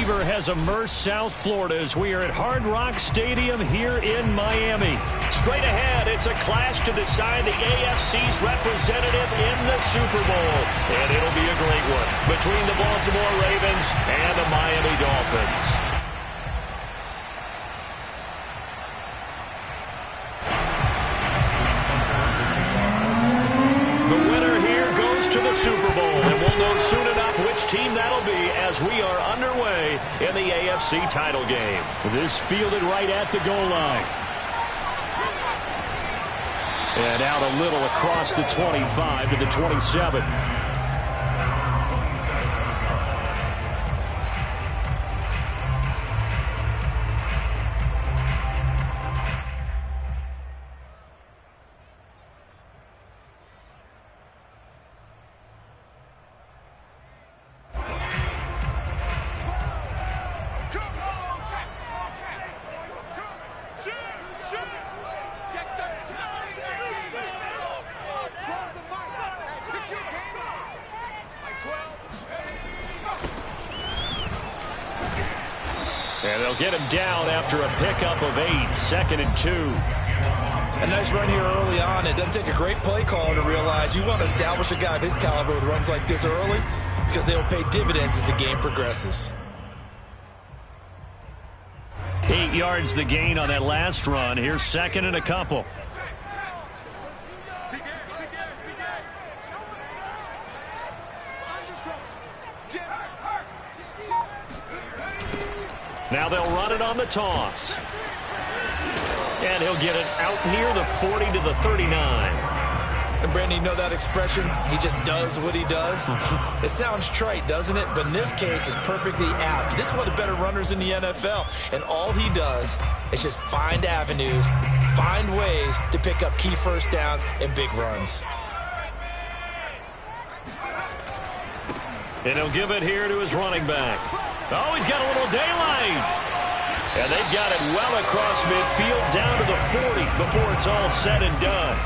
fever has immersed South Florida as we are at Hard Rock Stadium here in Miami. Straight ahead, it's a clash to decide the AFC's representative in the Super Bowl. And it'll be a great one between the Baltimore Ravens and the Miami Dolphins. To the Super Bowl, and we'll know soon enough which team that'll be as we are underway in the AFC title game. This fielded right at the goal line. And out a little across the 25 to the 27. And they'll get him down after a pickup of 8, 2nd and 2. A nice run here early on. It doesn't take a great play caller to realize you want to establish a guy of his caliber with runs like this early because they'll pay dividends as the game progresses. 8 yards the gain on that last run. Here's 2nd and a couple. Now they'll run it on the toss. And he'll get it out near the 40 to the 39. And Brandon, you know that expression? He just does what he does. It sounds trite, doesn't it? But in this case, it's perfectly apt. This is one of the better runners in the NFL. And all he does is just find avenues, find ways to pick up key first downs and big runs. And he'll give it here to his running back. Oh, he's got a little daylight. And they've got it well across midfield down to the 40 before it's all said and done.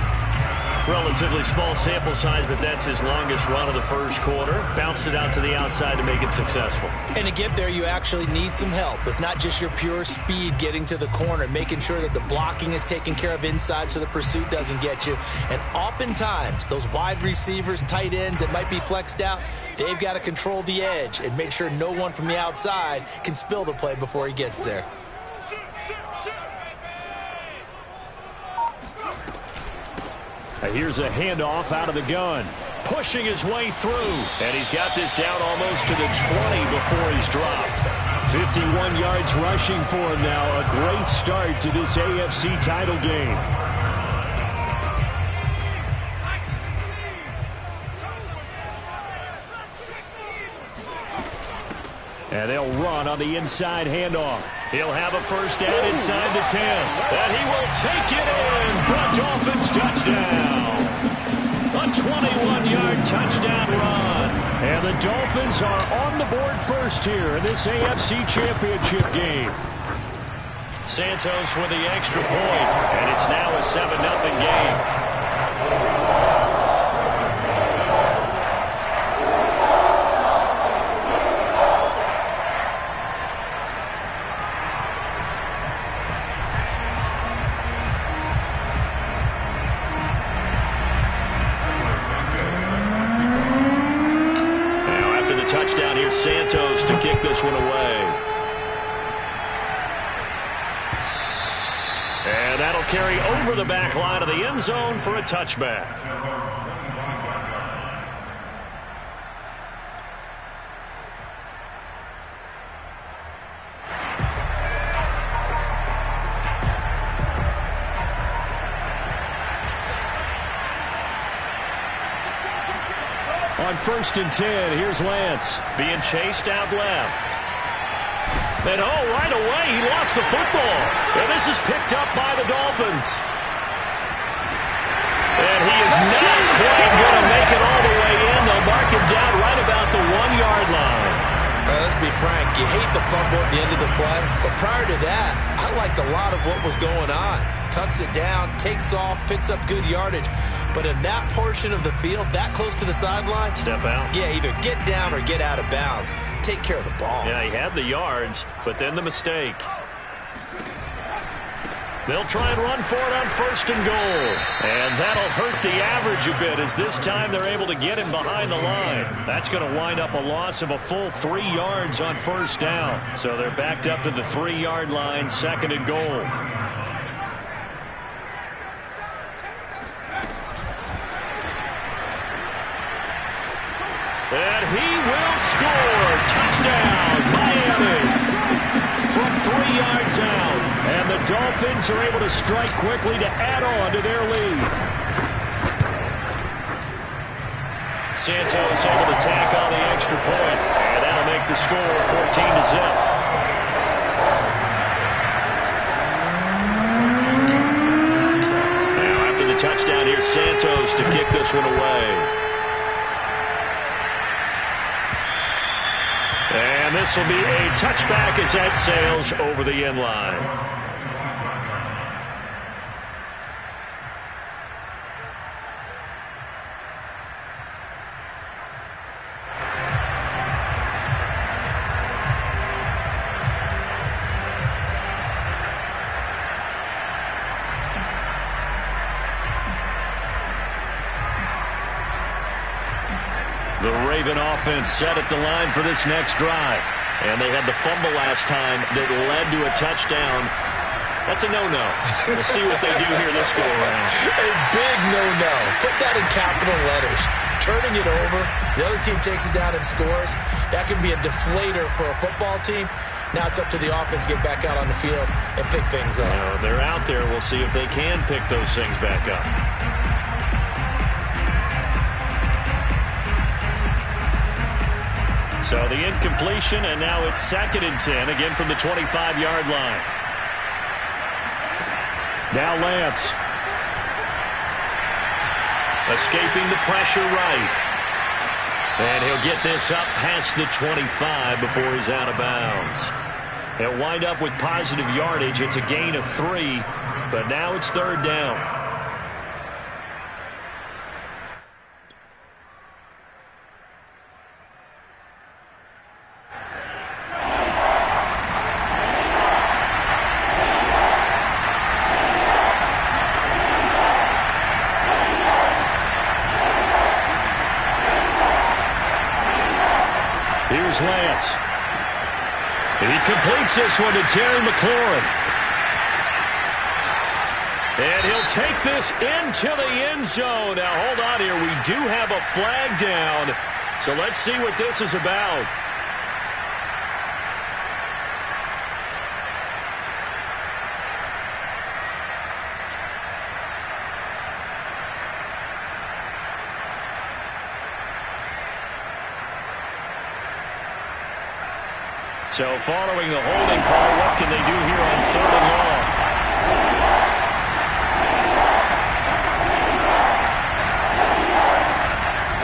Relatively small sample size, but that's his longest run of the first quarter. Bounced it out to the outside to make it successful. And to get there, you actually need some help. It's not just your pure speed getting to the corner, making sure that the blocking is taken care of inside so the pursuit doesn't get you. And oftentimes, those wide receivers, tight ends that might be flexed out, they've got to control the edge and make sure no one from the outside can spill the play before he gets there. Here's a handoff out of the gun. Pushing his way through. And he's got this down almost to the 20 before he's dropped. 51 yards rushing for him now. A great start to this AFC title game. And they'll run on the inside handoff. He'll have a first down inside the 10. And he will take it in for a Dolphins touchdown. A 21-yard touchdown run. And the Dolphins are on the board first here in this AFC Championship game. Santos with the extra point. And it's now a 7-0 game. Santos to kick this one away. And that'll carry over the back line of the end zone for a touchback. On 1st and 10, here's Lance. Being chased out left. And right away, he lost the football. And this is picked up by the Dolphins. And he is not quite going to make it all the way in. They'll mark him down right about the 1-yard line. Let's be frank, you hate the fumble at the end of the play. But prior to that, I liked a lot of what was going on. Tucks it down, takes off, picks up good yardage. But in that portion of the field, that close to the sideline, step out. Yeah, either get down or get out of bounds. Take care of the ball. Yeah, he had the yards, but then the mistake. They'll try and run for it on 1st and goal. And that'll hurt the average a bit, as this time they're able to get him behind the line. That's going to wind up a loss of a full 3 yards on 1st down. So they're backed up to the 3-yard line, 2nd and goal. And he will score. Touchdown, Miami. From 3 yards out. And the Dolphins are able to strike quickly to add on to their lead. Santos able to tack on the extra point. And that'll make the score 14-0. Now after the touchdown, here's Santos to kick this one away. And this will be a touchback as that sails over the end line. The Raven offense set at the line for this next drive. And they had the fumble last time that led to a touchdown. That's a no-no. We'll see what they do here this go-around. A big no-no. Put that in capital letters. Turning it over, the other team takes it down and scores. That can be a deflator for a football team. Now it's up to the offense to get back out on the field and pick things up. They're out there. We'll see if they can pick those things back up. So the incompletion, and now it's 2nd and 10, again from the 25-yard line. Now Lance. Escaping the pressure right. And he'll get this up past the 25 before he's out of bounds. He'll wind up with positive yardage. It's a gain of 3, but now it's 3rd down. Here's Lance. He completes this one to Terry McLaurin. And he'll take this into the end zone. Now, hold on here. We do have a flag down. So let's see what this is about. So following the holding call, what can they do here on 3rd and long?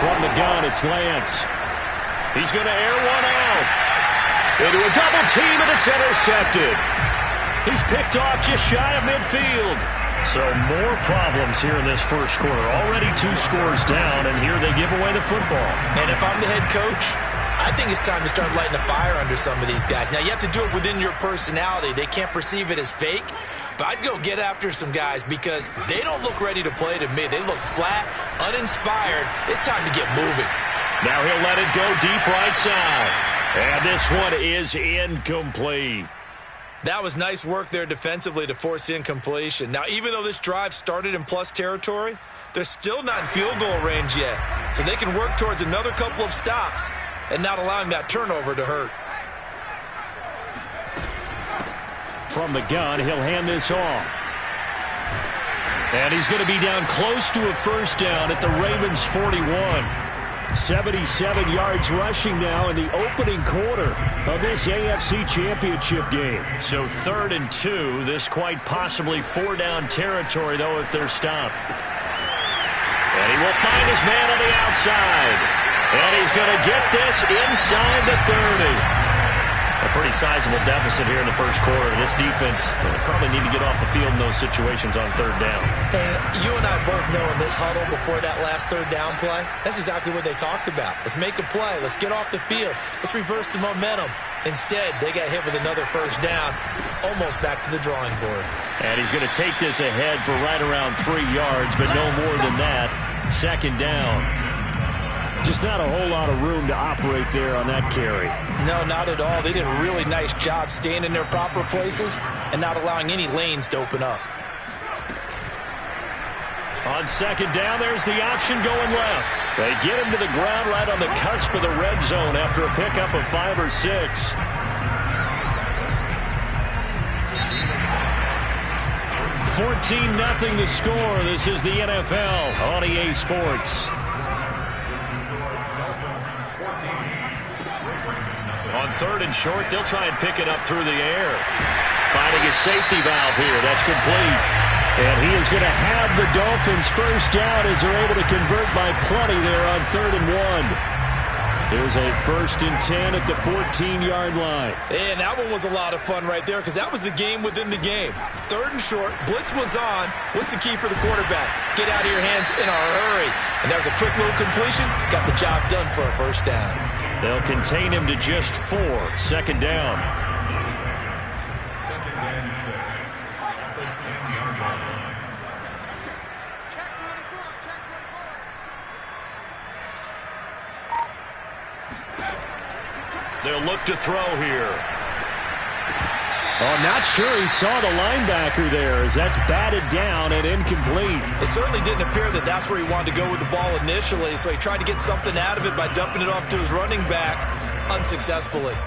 From the gun, it's Lance. He's going to air one out. Into a double team, and it's intercepted. He's picked off just shy of midfield. So more problems here in this first quarter. Already 2 scores down, and here they give away the football. And if I'm the head coach, I think it's time to start lighting a fire under some of these guys. Now, you have to do it within your personality. They can't perceive it as fake. But I'd go get after some guys because they don't look ready to play to me. They look flat, uninspired. It's time to get moving. Now he'll let it go deep right side. And this one is incomplete. That was nice work there defensively to force incompletion. Now, even though this drive started in plus territory, they're still not in field goal range yet. So they can work towards another couple of stops and not allowing that turnover to hurt. From the gun, he'll hand this off. And he's going to be down close to a first down at the Ravens' 41. 77 yards rushing now in the opening quarter of this AFC Championship game. So 3rd and 2, this quite possibly 4-down territory, though, if they're stopped. And he will find his man on the outside. And he's going to get this inside the 30. A pretty sizable deficit here in the first quarter. This defense probably need to get off the field in those situations on third down. And you and I both know in this huddle before that last third down play, that's exactly what they talked about. Let's make a play. Let's get off the field. Let's reverse the momentum. Instead, they got hit with another first down, almost back to the drawing board. And he's going to take this ahead for right around 3 yards, but no more than that. Second down. Just not a whole lot of room to operate there on that carry. No, not at all. They did a really nice job staying in their proper places and not allowing any lanes to open up. On second down, there's the option going left. They get him to the ground right on the cusp of the red zone after a pickup of 5 or 6. $14-0 the score. This is the NFL on EA Sports. On third and short, they'll try and pick it up through the air. Finding a safety valve here. That's complete. And he is going to have the Dolphins first down as they're able to convert by plenty there on 3rd and 1. Here's a 1st and 10 at the 14-yard line. And that one was a lot of fun right there because that was the game within the game. 3rd and short, blitz was on. What's the key for the quarterback? Get out of your hands in a hurry. And that was a quick little completion. Got the job done for a first down. They'll contain him to just 4. Second down. They'll look to throw here. Oh, not sure he saw the linebacker there as that's batted down and incomplete. It certainly didn't appear that that's where he wanted to go with the ball initially, so he tried to get something out of it by dumping it off to his running back unsuccessfully.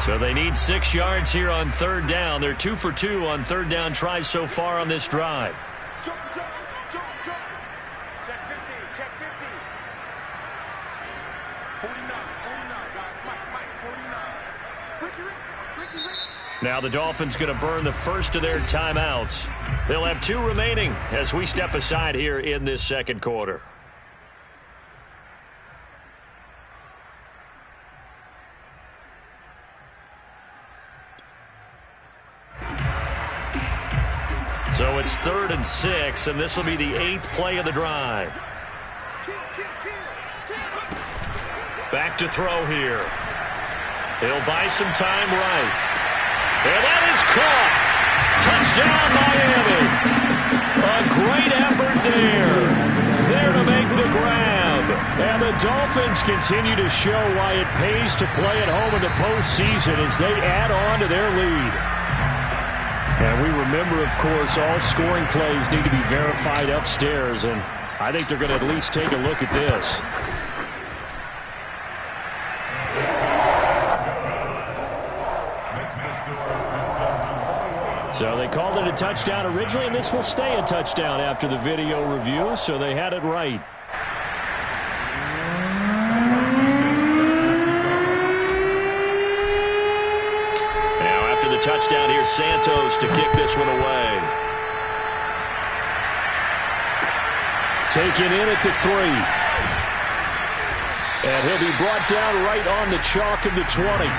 So they need 6 yards here on third down. They're 2 for 2 on third down tries so far on this drive. Jump. Check 50, check 50. 49, guys. Mike, 49. Ricky. Now the Dolphins going to burn the first of their timeouts. They'll have 2 remaining as we step aside here in this second quarter. So it's 3rd and 6, and this will be the 8th play of the drive. Back to throw here. He'll buy some time right. And that is caught. Touchdown, Miami. A great effort there. There to make the grab. And the Dolphins continue to show why it pays to play at home in the postseason as they add on to their lead. And we remember, of course, all scoring plays need to be verified upstairs, and I think they're going to at least take a look at this. So they called it a touchdown originally, and this will stay a touchdown after the video review, so they had it right. Touchdown, here's Santos to kick this one away. Taken in at the 3. And he'll be brought down right on the chalk of the 20.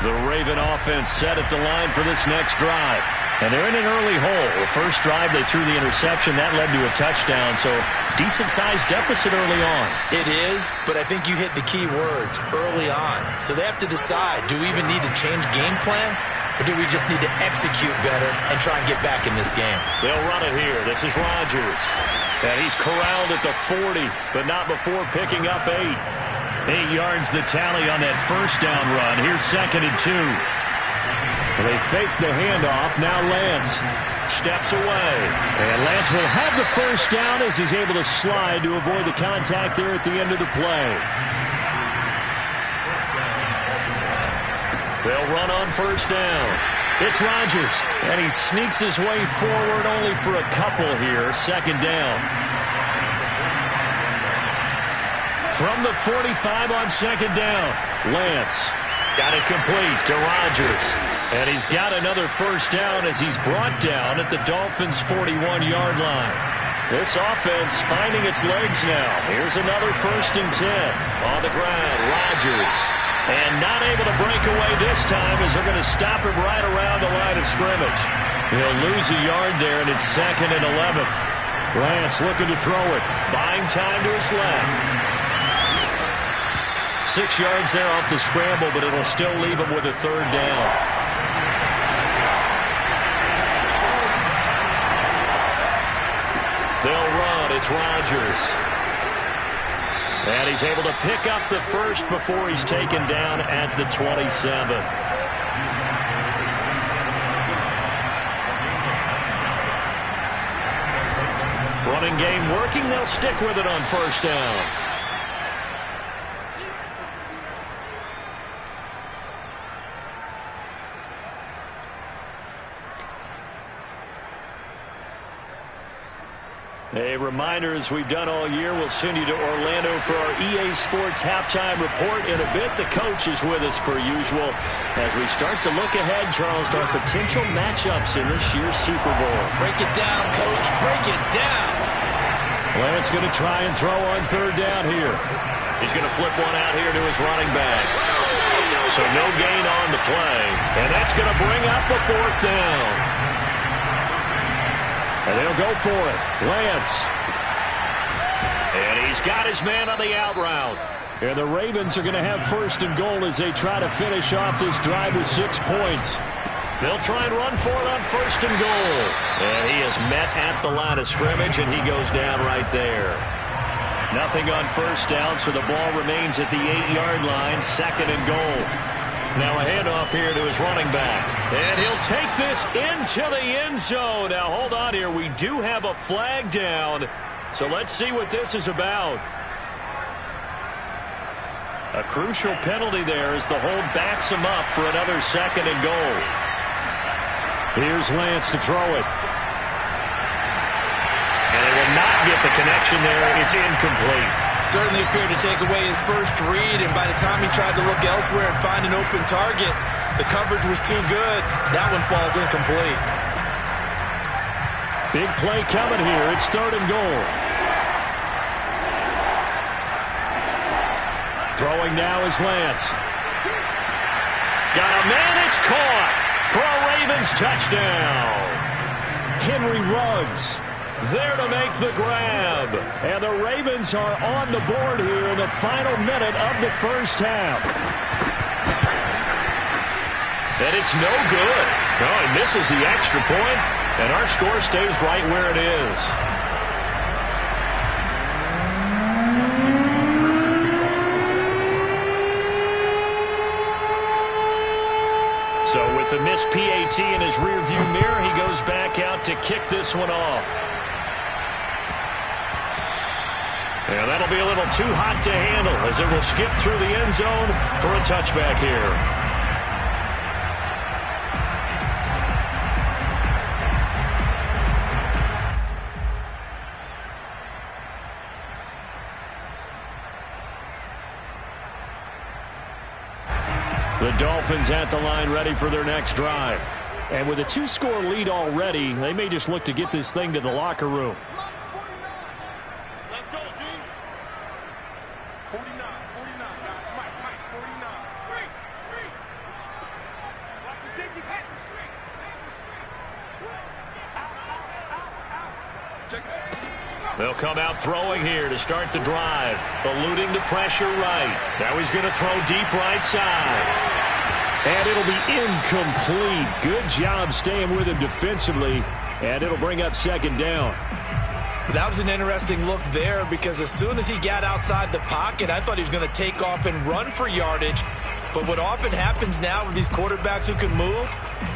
The Raven offense set at the line for this next drive. And they're in an early hole. The first drive, they threw the interception. That led to a touchdown, so decent-sized deficit early on. It is, but I think you hit the key words, early on. So they have to decide, do we even need to change game plan, or do we just need to execute better and try and get back in this game? They'll run it here. This is Rodgers. And he's corralled at the 40, but not before picking up 8. 8 yards the tally on that first down run. Here's 2nd and 2. They fake the handoff. Now Lance steps away. And Lance will have the first down as he's able to slide to avoid the contact there at the end of the play. They'll run on first down. It's Rodgers. And he sneaks his way forward only for a couple here. 2nd down. From the 45 on 2nd down, Lance. Got it complete to Rodgers. And he's got another first down as he's brought down at the Dolphins' 41-yard line. This offense finding its legs now. Here's another 1st and 10. On the ground, Rodgers. And not able to break away this time as they're going to stop him right around the line of scrimmage. He'll lose a yard there, and it's 2nd and 11. Lance looking to throw it. Buying time to his left. 6 yards there off the scramble, but it'll still leave him with a 3rd down. They'll run. It's Rodgers. And he's able to pick up the first before he's taken down at the 27. Running game working. They'll stick with it on 1st down. A reminder, as we've done all year, we'll send you to Orlando for our EA Sports halftime report in a bit. The coach is with us per usual as we start to look ahead, Charles, to our potential matchups in this year's Super Bowl. Break it down, Coach. Break it down. Lance going to try and throw on 3rd down here. He's going to flip one out here to his running back. So no gain on the play. And that's going to bring up a 4th down. And they'll go for it. Lance. And he's got his man on the out route. And the Ravens are going to have 1st and goal as they try to finish off this drive with 6 points. They'll try and run for it on 1st and goal. And he is met at the line of scrimmage, and he goes down right there. Nothing on 1st down, so the ball remains at the 8-yard line, 2nd and goal. Now a handoff here to his running back. And he'll take this into the end zone. Now hold on here. We do have a flag down. So let's see what this is about. A crucial penalty there as the hold backs him up for another 2nd and goal. Here's Lance to throw it. And it will not get the connection there. It's incomplete. Certainly appeared to take away his first read, and by the time he tried to look elsewhere and find an open target, the coverage was too good. That one falls incomplete. Big play coming here. It's 3rd and goal. Throwing now is Lance. Got a man. It's caught for a Ravens touchdown. Henry Ruggs there to make the grab. And the Ravens are on the board here in the final minute of the 1st half. And it's no good. No, he misses the extra point, and our score stays right where it is. So with the missed PAT in his rearview mirror, he goes back out to kick this one off. And that'll be a little too hot to handle as it will skip through the end zone for a touchback here. The Dolphins at the line ready for their next drive. And with a 2-score lead already, they may just look to get this thing to the locker room. Let's go, G. 49, guys. Mike, 49. Free. Watch the safety. Out. Check it. They'll come out throwing here to start the drive. Eluding the pressure right. Now he's going to throw deep right side. And it'll be incomplete. Good job staying with him defensively. And it'll bring up 2nd down. That was an interesting look there because as soon as he got outside the pocket, I thought he was going to take off and run for yardage. But what often happens now with these quarterbacks who can move,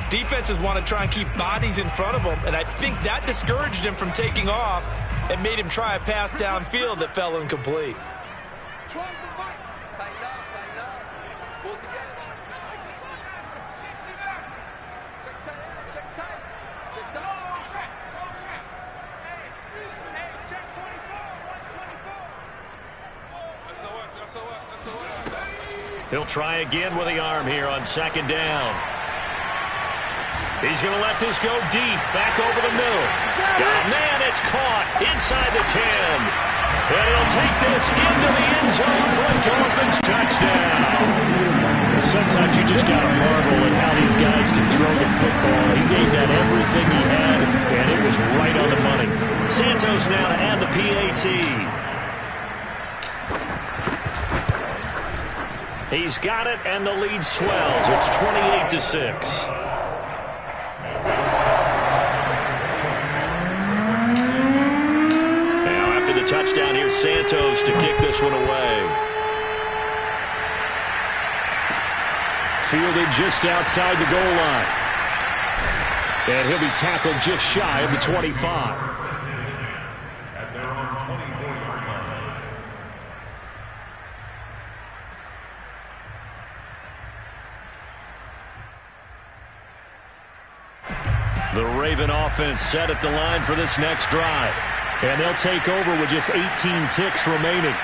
defenses want to try and keep bodies in front of them. And I think that discouraged him from taking off and made him try a pass downfield that fell incomplete. Towards the mic. Tighten up. Pull it together. Check tight. Hey, check 24. Watch 24. SOS. He'll try again with the arm here on second down. He's going to let this go deep, back over the middle. Got a man, it's caught inside the 10. And he'll take this into the end zone for a Dolphins touchdown. Sometimes you just got to marvel at how these guys can throw the football. He gave that everything he had, and it was right on the money. Santos now to add the PAT. He's got it, and the lead swells. It's 28-6. Now after the touchdown, here's Santos to kick this one away. Fielded just outside the goal line. And he'll be tackled just shy of the 25. The Raven offense set at the line for this next drive. And they'll take over with just 18 ticks remaining.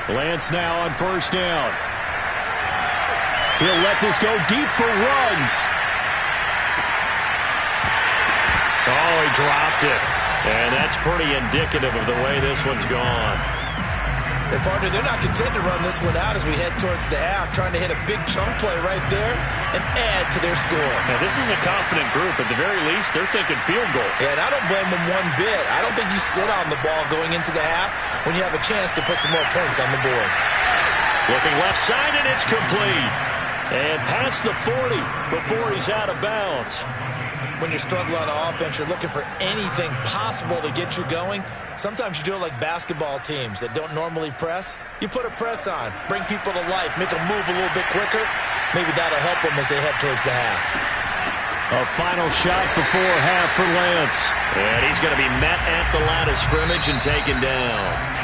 Lance now on first down. He'll let this go deep for Ruggs. Oh, he dropped it. And that's pretty indicative of the way this one's gone. Hey, partner, they're not content to run this one out as we head towards the half, trying to hit a big chunk play right there and add to their score. Now, this is a confident group. At the very least, they're thinking field goal. Yeah, and I don't blame them one bit. I don't think you sit on the ball going into the half when you have a chance to put some more points on the board. Looking left side, and it's complete. And past the 40 before he's out of bounds. When you're struggling on offense, you're looking for anything possible to get you going. Sometimes you do it like basketball teams that don't normally press. You put a press on, bring people to life, make them move a little bit quicker. Maybe that'll help them as they head towards the half. A final shot before half for Lance. And he's going to be met at the line of scrimmage and taken down.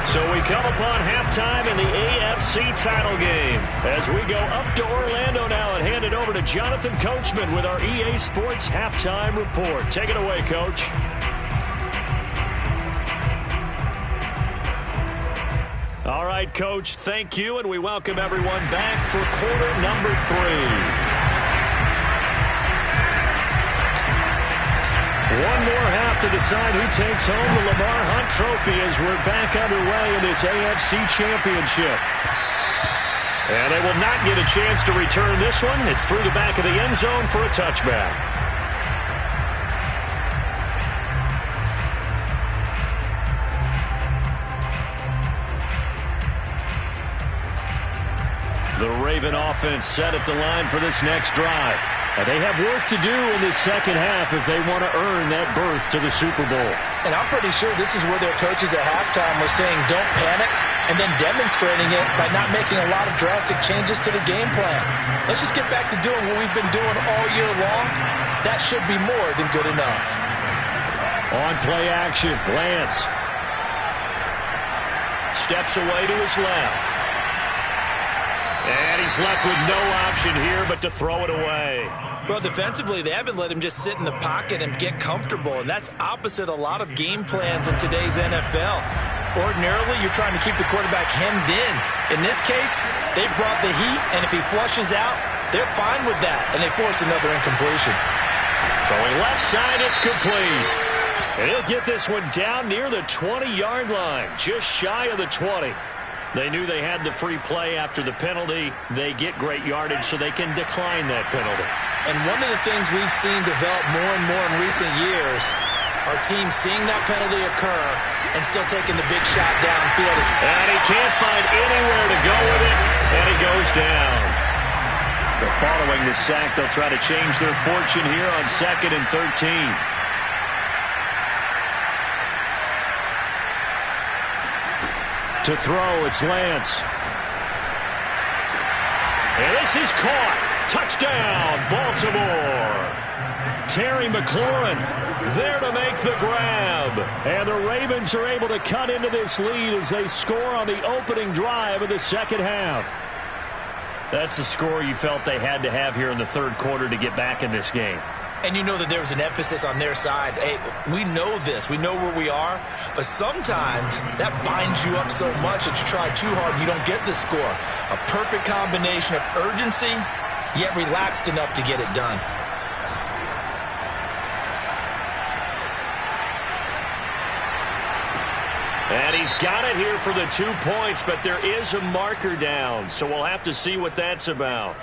So we come upon halftime in the AFC title game as we go up to Orlando now and hand it over to Jonathan Coachman with our EA Sports Halftime Report. Take it away, Coach. All right, Coach, thank you, and we welcome everyone back for quarter number 3. One more half to decide who takes home the Lamar Hunt Trophy as we're back underway in this AFC Championship. And they will not get a chance to return this one. It's through the back of the end zone for a touchback. The Raven offense set at the line for this next drive. And they have work to do in this second half if they want to earn that berth to the Super Bowl. And I'm pretty sure this is where their coaches at halftime were saying don't panic and then demonstrating it by not making a lot of drastic changes to the game plan. Let's just get back to doing what we've been doing all year long. That should be more than good enough. On play action, Lance steps away to his left. And he's left with no option here but to throw it away. Well, defensively, they haven't let him just sit in the pocket and get comfortable, and that's opposite a lot of game plans in today's NFL. Ordinarily, you're trying to keep the quarterback hemmed in. In this case, they brought the heat, and if he flushes out, they're fine with that, and they force another incompletion. Throwing left side, it's complete. And he'll get this one down near the 20-yard line, just shy of the 20. They knew they had the free play after the penalty. They get great yardage so they can decline that penalty. And one of the things we've seen develop more and more in recent years are teams seeing that penalty occur and still taking the big shot downfield. And he can't find anywhere to go with it, and he goes down. But following the sack, they'll try to change their fortune here on 2nd and 13. To throw, it's Lance. And this is caught. Touchdown, Baltimore. Terry McLaurin there to make the grab. And the Ravens are able to cut into this lead as they score on the opening drive of the second half. That's a score you felt they had to have here in the third quarter to get back in this game. And you know that there was an emphasis on their side. Hey, we know this. We know where we are. But sometimes that binds you up so much that you try too hard and you don't get the score. A perfect combination of urgency, yet relaxed enough to get it done. And he's got it here for the 2 points, but there is a marker down, so we'll have to see what that's about.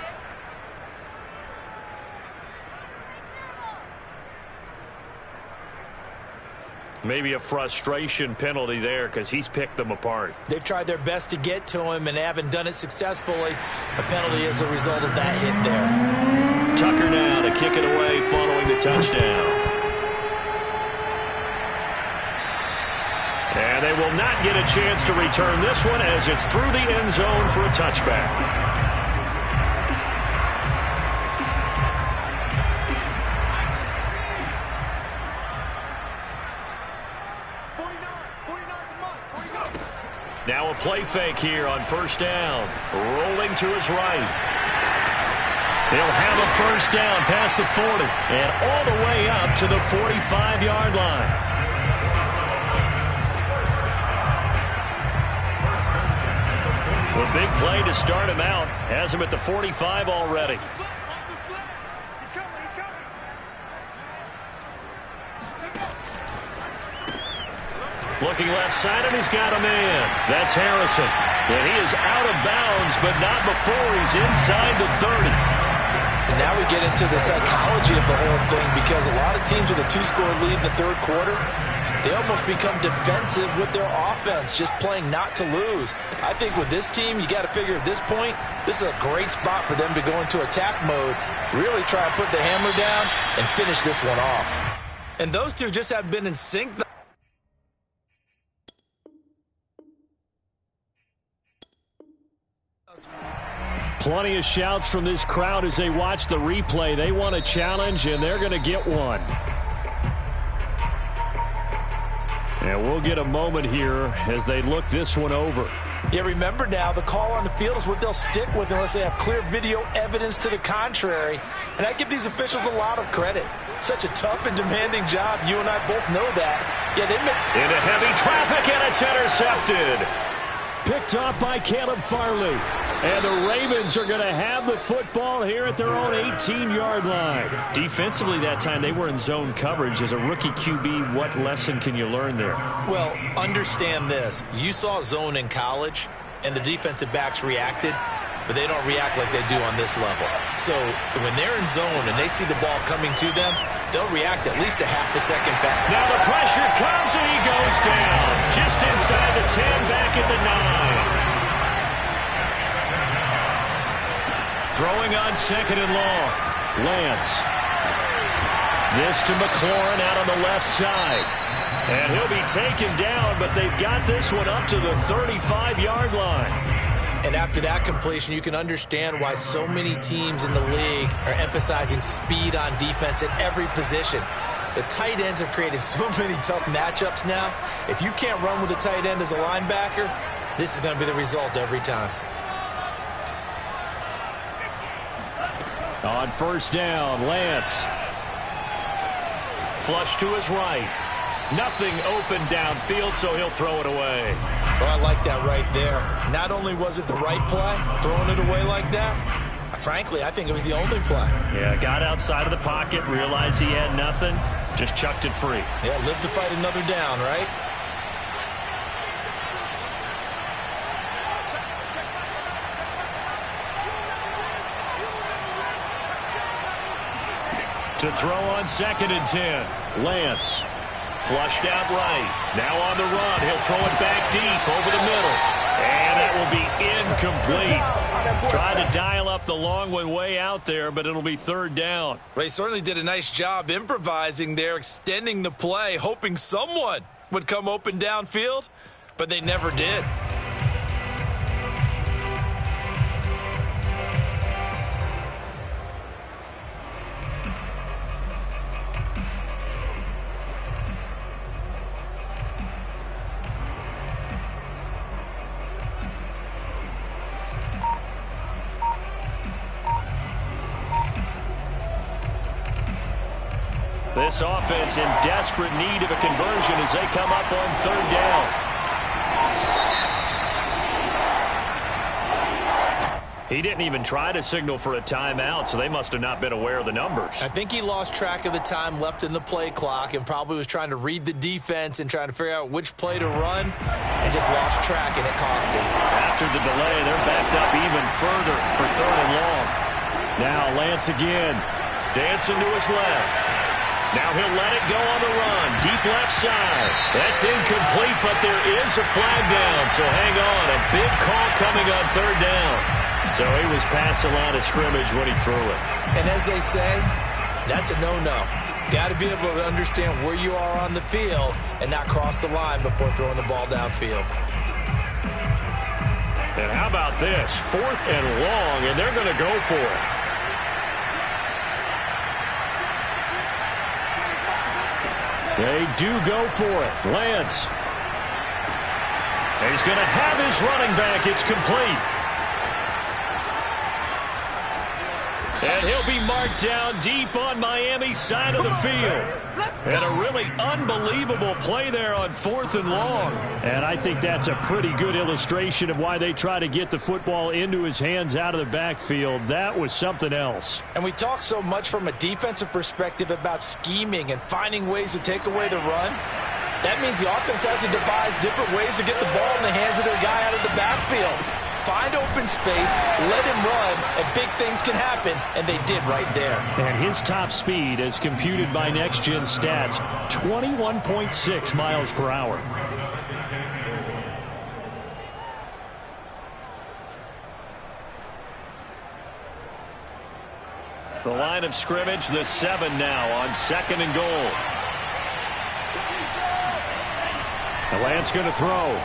Maybe a frustration penalty there because he's picked them apart. They've tried their best to get to him and haven't done it successfully. A penalty as a result of that hit there. Tucker now to kick it away following the touchdown. And they will not get a chance to return this one as it's through the end zone for a touchback. Now a play fake here on first down. Rolling to his right. He'll have a first down past the 40 and all the way up to the 45-yard line. A big play to start him out. Has him at the 45 already. Looking left side, and he's got a man. That's Harrison. And he is out of bounds, but not before he's inside the 30. And now we get into the psychology of the whole thing because a lot of teams with a 2-score lead in the third quarter, they almost become defensive with their offense, just playing not to lose. I think with this team, you got to figure at this point, this is a great spot for them to go into attack mode, really try to put the hammer down and finish this one off. And those two just haven't been in sync. Plenty of shouts from this crowd as they watch the replay. They want a challenge, and they're going to get one. And we'll get a moment here as they look this one over. Yeah, remember now, the call on the field is what they'll stick with unless they have clear video evidence to the contrary. And I give these officials a lot of credit. Such a tough and demanding job. You and I both know that. Yeah, they make... Into heavy traffic, and it's intercepted. Picked off by Caleb Farley. And the Ravens are going to have the football here at their own 18-yard line. Defensively that time, they were in zone coverage. As a rookie QB, what lesson can you learn there? Well, understand this. You saw zone in college, and the defensive backs reacted, but they don't react like they do on this level. So when they're in zone and they see the ball coming to them, they'll react at least a half a second fast. Now the pressure comes, and he goes down. Just inside the 10, back at the 9. Throwing on second and long. Lance. This to McLaurin out on the left side. And he'll be taken down, but they've got this one up to the 35-yard line. And after that completion, you can understand why so many teams in the league are emphasizing speed on defense at every position. The tight ends have created so many tough matchups now. If you can't run with a tight end as a linebacker, this is going to be the result every time. On first down, Lance. Flush to his right. Nothing open downfield, so he'll throw it away. Oh, I like that right there. Not only was it the right play, throwing it away like that, frankly, I think it was the only play. Yeah, got outside of the pocket, realized he had nothing, just chucked it free. Yeah, live to fight another down, right? To throw on second and 10. Lance. Flushed out right. Now on the run. He'll throw it back deep over the middle. And that will be incomplete. Tried to dial up the long one way out there, but it'll be third down. They certainly did a nice job improvising there, extending the play, hoping someone would come open downfield, but they never did. This offense in desperate need of a conversion as they come up on third down. He didn't even try to signal for a timeout, so they must have not been aware of the numbers. I think he lost track of the time left in the play clock and probably was trying to read the defense and trying to figure out which play to run and just lost track, and it cost him. After the delay, they're backed up even further for third and long. Now Lance again. Dancing to his left. Now he'll let it go on the run. Deep left side. That's incomplete, but there is a flag down, so hang on. A big call coming on third down. So he was past the line of scrimmage when he threw it. And as they say, that's a no-no. Got to be able to understand where you are on the field and not cross the line before throwing the ball downfield. And how about this? 4th and long, and they're going to go for it. They do go for it. Lance. And he's going to have his running back. It's complete. And he'll be marked down deep on Miami's side of the field. And a really unbelievable play there on 4th and long. And I think that's a pretty good illustration of why they try to get the football into his hands out of the backfield. That was something else. And we talk so much from a defensive perspective about scheming and finding ways to take away the run. That means the offense has to devise different ways to get the ball in the hands of their guy out of the backfield. Find open space, let him run, and big things can happen, and they did right there. And his top speed, as computed by Next Gen Stats, 21.6 miles per hour. The line of scrimmage, the 7 now on 2nd and goal. The Lance going to throw.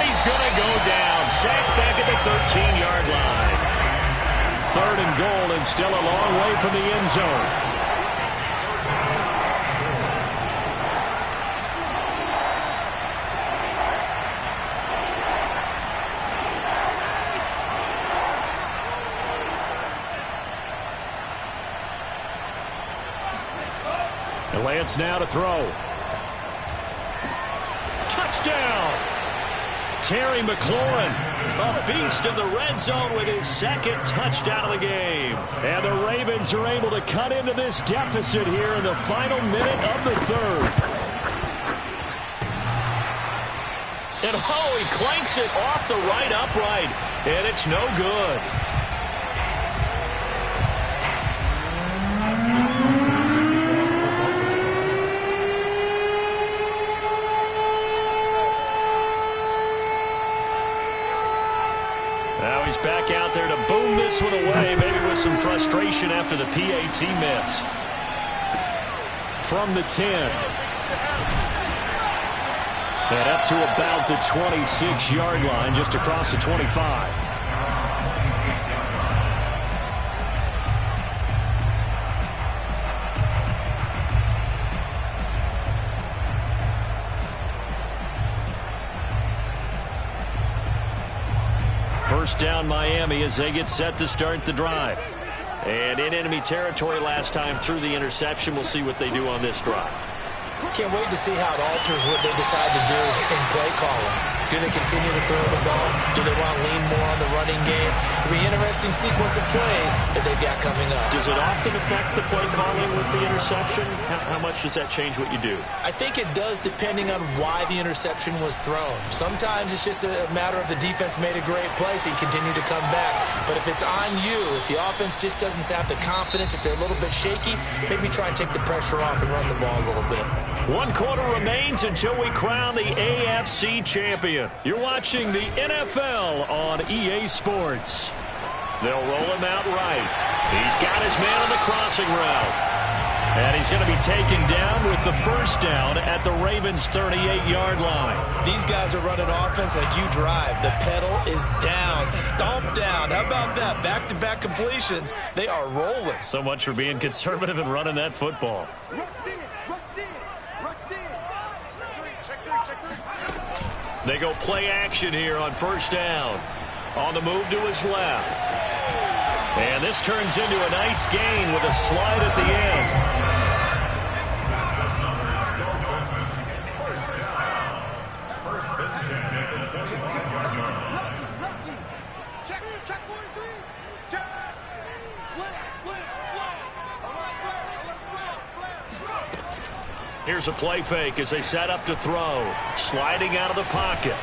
He's going to go down. Sacked back at the 13-yard line. 3rd and goal and still a long way from the end zone. The Lance now to throw. Touchdown! Terry McLaurin, a beast in the red zone with his 2nd touchdown of the game. And the Ravens are able to cut into this deficit here in the final minute of the 3rd. And oh, he clanks it off the right upright, and it's no good. Now he's back out there to boom this one away, maybe with some frustration after the PAT miss. From the 10. And up to about the 26-yard line, just across the 25. First down Miami as they get set to start the drive. And in enemy territory last time through the interception. We'll see what they do on this drive. Can't wait to see how it alters what they decide to do in play calling. Do they continue to throw the ball? Do they want to lean more on the running game? It'll be an interesting sequence of plays that they've got coming up. Does it often affect the play calling with the interception? How much does that change what you do? I think it does depending on why the interception was thrown. Sometimes it's just a matter of the defense made a great play, so you continue to come back. But if it's on you, if the offense just doesn't have the confidence, if they're a little bit shaky, maybe try and take the pressure off and run the ball a little bit. 1 quarter remains until we crown the AFC champion. You're watching the NFL on EA Sports. They'll roll him out right. He's got his man on the crossing route. And he's going to be taken down with the first down at the Ravens' 38-yard line. These guys are running offense like you drive. The pedal is down, stomp down. How about that? Back-to-back completions. They are rolling. So much for being conservative and running that football. They go play action here on first down. On the move to his left. And this turns into a nice gain with a slide at the end. Check 43. Check. Slam. Here's a play fake as they set up to throw. Sliding out of the pocket.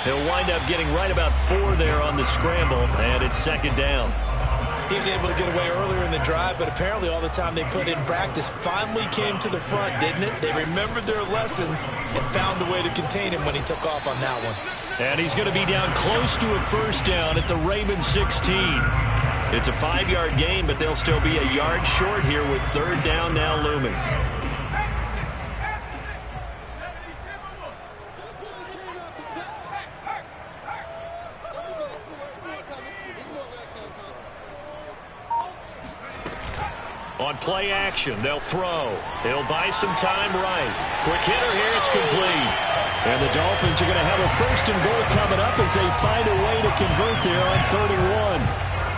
He'll wind up getting right about 4 there on the scramble, and it's second down. He was able to get away earlier in the drive, but apparently all the time they put in practice finally came to the front, didn't it? They remembered their lessons and found a way to contain him when he took off on that one. And he's going to be down close to a first down at the Ravens 16. It's a 5-yard gain, but they'll still be a yard short here with third down now looming. On play action, they'll throw. They'll buy some time right. Quick hitter here, it's complete. And the Dolphins are going to have a first and goal coming up as they find a way to convert there on 31.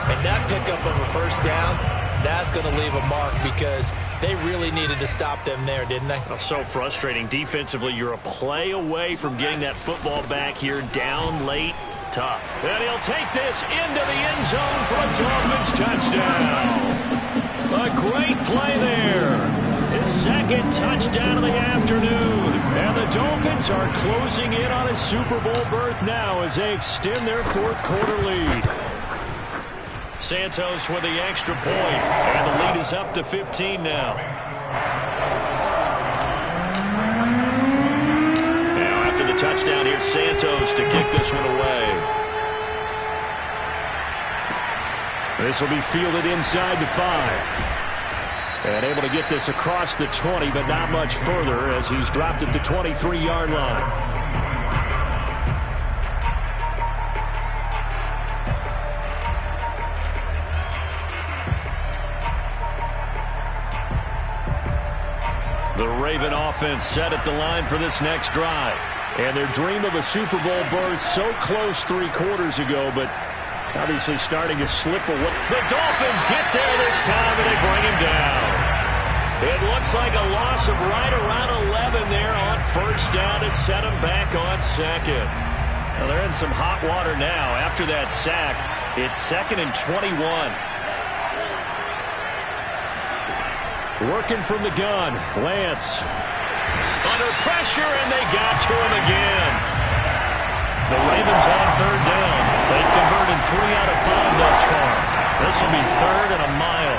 And that pickup of a first down, that's going to leave a mark because they really needed to stop them there, didn't they? Oh, so frustrating. Defensively, you're a play away from getting that football back here down late. Tough. And he'll take this into the end zone for a Dolphins touchdown. A great play there. His second touchdown of the afternoon. And the Dolphins are closing in on a Super Bowl berth now as they extend their fourth quarter lead. Santos with the extra point. And the lead is up to 15 now. Now after the touchdown, here's Santos to kick this one away. This will be fielded inside the 5. And able to get this across the 20, but not much further as he's dropped at the 23-yard line. The Raven offense set at the line for this next drive. And their dream of a Super Bowl berth so close 3 quarters ago, but obviously starting to slip away. The Dolphins get there this time, and they bring him down. It looks like a loss of right around 11 there on first down to set him back on second. Well, they're in some hot water now. After that sack, it's 2nd and 21. Working from the gun, Lance. Under pressure, and they got to him again. The Ravens on third down. They've converted 3 out of 5 thus far. This will be 3rd and a mile.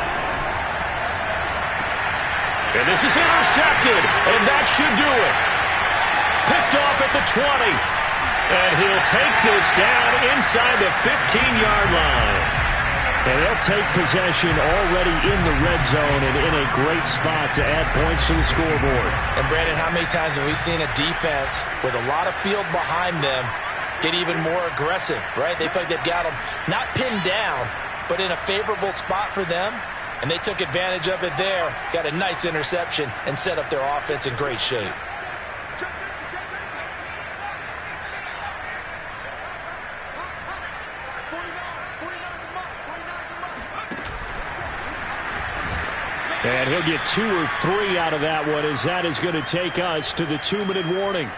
And this is intercepted, and that should do it. Picked off at the 20. And he'll take this down inside the 15-yard line. And they'll take possession already in the red zone and in a great spot to add points to the scoreboard. And, Brandon, how many times have we seen a defense with a lot of field behind them get even more aggressive, right? They feel like they've got them not pinned down, but in a favorable spot for them, and they took advantage of it there, got a nice interception, and set up their offense in great shape. And he'll get 2 or 3 out of that one as that is going to take us to the 2-minute warning.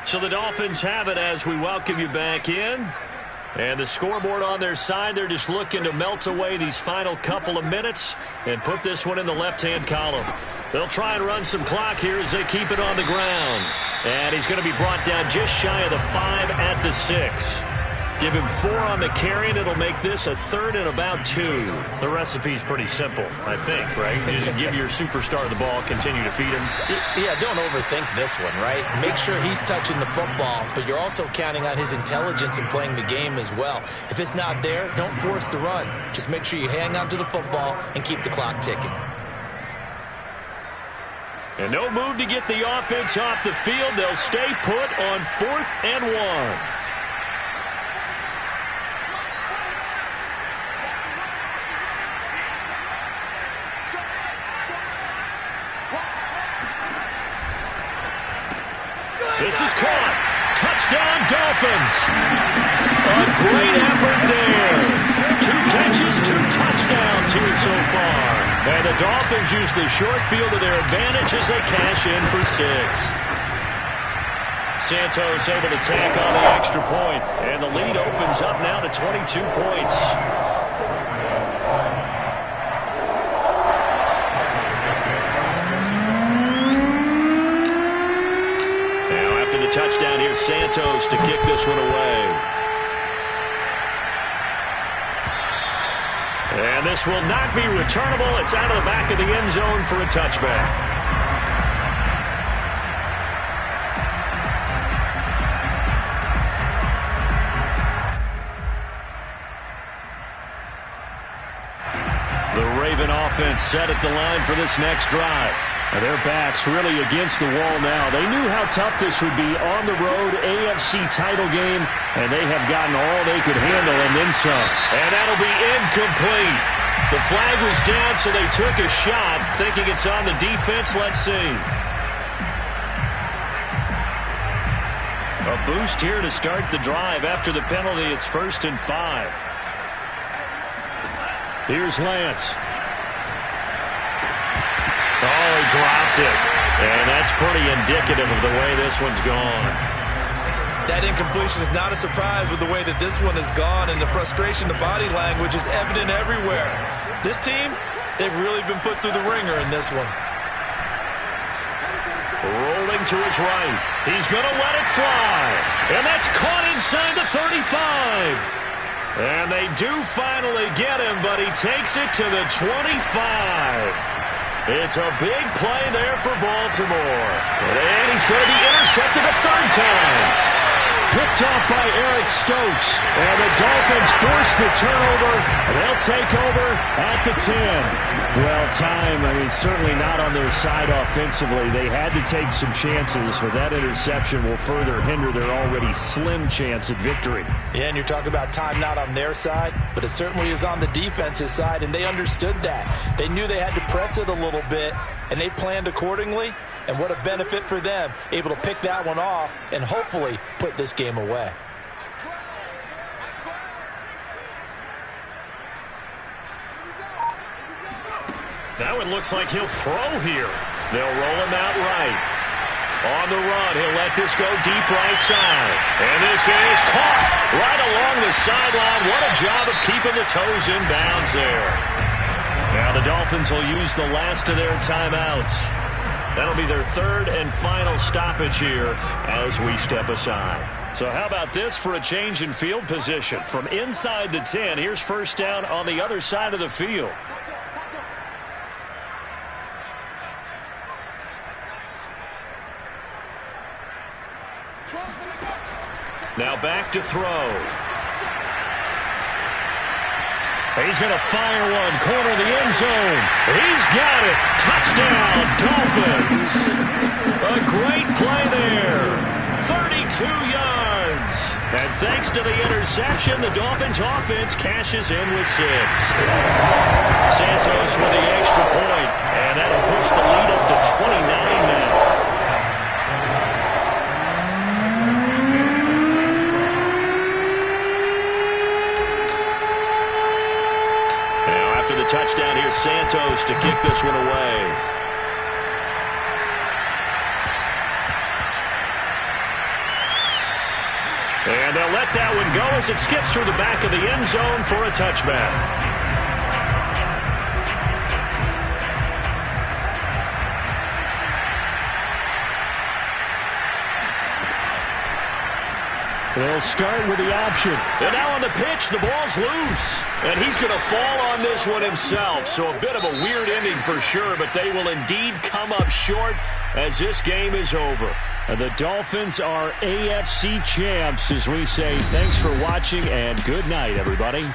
So the Dolphins have it as we welcome you back in. And the scoreboard on their side, they're just looking to melt away these final couple of minutes and put this one in the left-hand column. They'll try and run some clock here as they keep it on the ground. And he's going to be brought down just shy of the 5 at the 6. Give him 4 on the carry, and it'll make this a 3rd and about 2. The recipe's pretty simple, I think, right? You just give your superstar the ball, continue to feed him. Yeah, don't overthink this one, right? Make sure he's touching the football, but you're also counting on his intelligence in playing the game as well. If it's not there, don't force the run. Just make sure you hang on to the football and keep the clock ticking. And no move to get the offense off the field. They'll stay put on 4th and 1. This is caught. Touchdown, Dolphins. A great effort there. 2 catches, 2 touchdowns here so far. And the Dolphins use the short field to their advantage as they cash in for 6. Santos able to tack on the extra point, and the lead opens up now to 22 points. Now after the touchdown, here's Santos to kick this one away. And this will not be returnable. It's out of the back of the end zone for a touchback. The Raven offense set at the line for this next drive. And their backs really against the wall now. They knew how tough this would be on the road, AFC title game, and they have gotten all they could handle and then some. And that'll be incomplete. The flag was down, so they took a shot, thinking it's on the defense. Let's see. A boost here to start the drive. After the penalty, it's 1st and 5. Here's Lance. Oh, he dropped it. And that's pretty indicative of the way this one's gone. That incompletion is not a surprise with the way that this one has gone, and the frustration, the body language is evident everywhere. This team, they've really been put through the ringer in this one. Rolling to his right. He's going to let it fly. And that's caught inside the 35. And they do finally get him, but he takes it to the 25. It's a big play there for Baltimore. And he's going to be intercepted a 3rd time. Picked off by Eric Stokes. And the Dolphins force the turnover. And they'll take over at the 10. Well, time, certainly not on their side offensively. They had to take some chances, but that interception will further hinder their already slim chance at victory. Yeah, and you're talking about time not on their side, but it certainly is on the defense's side, and they understood that. They knew they had to press it a little bit, and they planned accordingly. And what a benefit for them, able to pick that one off and hopefully put this game away. Now it looks like he'll throw here. They'll roll him out right. On the run, he'll let this go deep right side. And this is caught right along the sideline. What a job of keeping the toes in bounds there. Now the Dolphins will use the last of their timeouts. That'll be their 3rd and final stoppage here as we step aside. So how about this for a change in field position? From inside the 10, here's 1st down on the other side of the field. Now back to throw. He's going to fire one, corner of the end zone. He's got it. Touchdown, Dolphins. A great play there. 32 yards. And thanks to the interception, the Dolphins offense cashes in with 6. Santos with the extra point, and that'll push the lead up to 29 now. Touchdown, here's Santos to kick this one away. And they'll let that one go as it skips through the back of the end zone for a touchback. They'll start with the option. And now on the pitch, the ball's loose. And he's going to fall on this one himself. So a bit of a weird ending for sure, but they will indeed come up short as this game is over. And the Dolphins are AFC champs as we say thanks for watching and good night, everybody.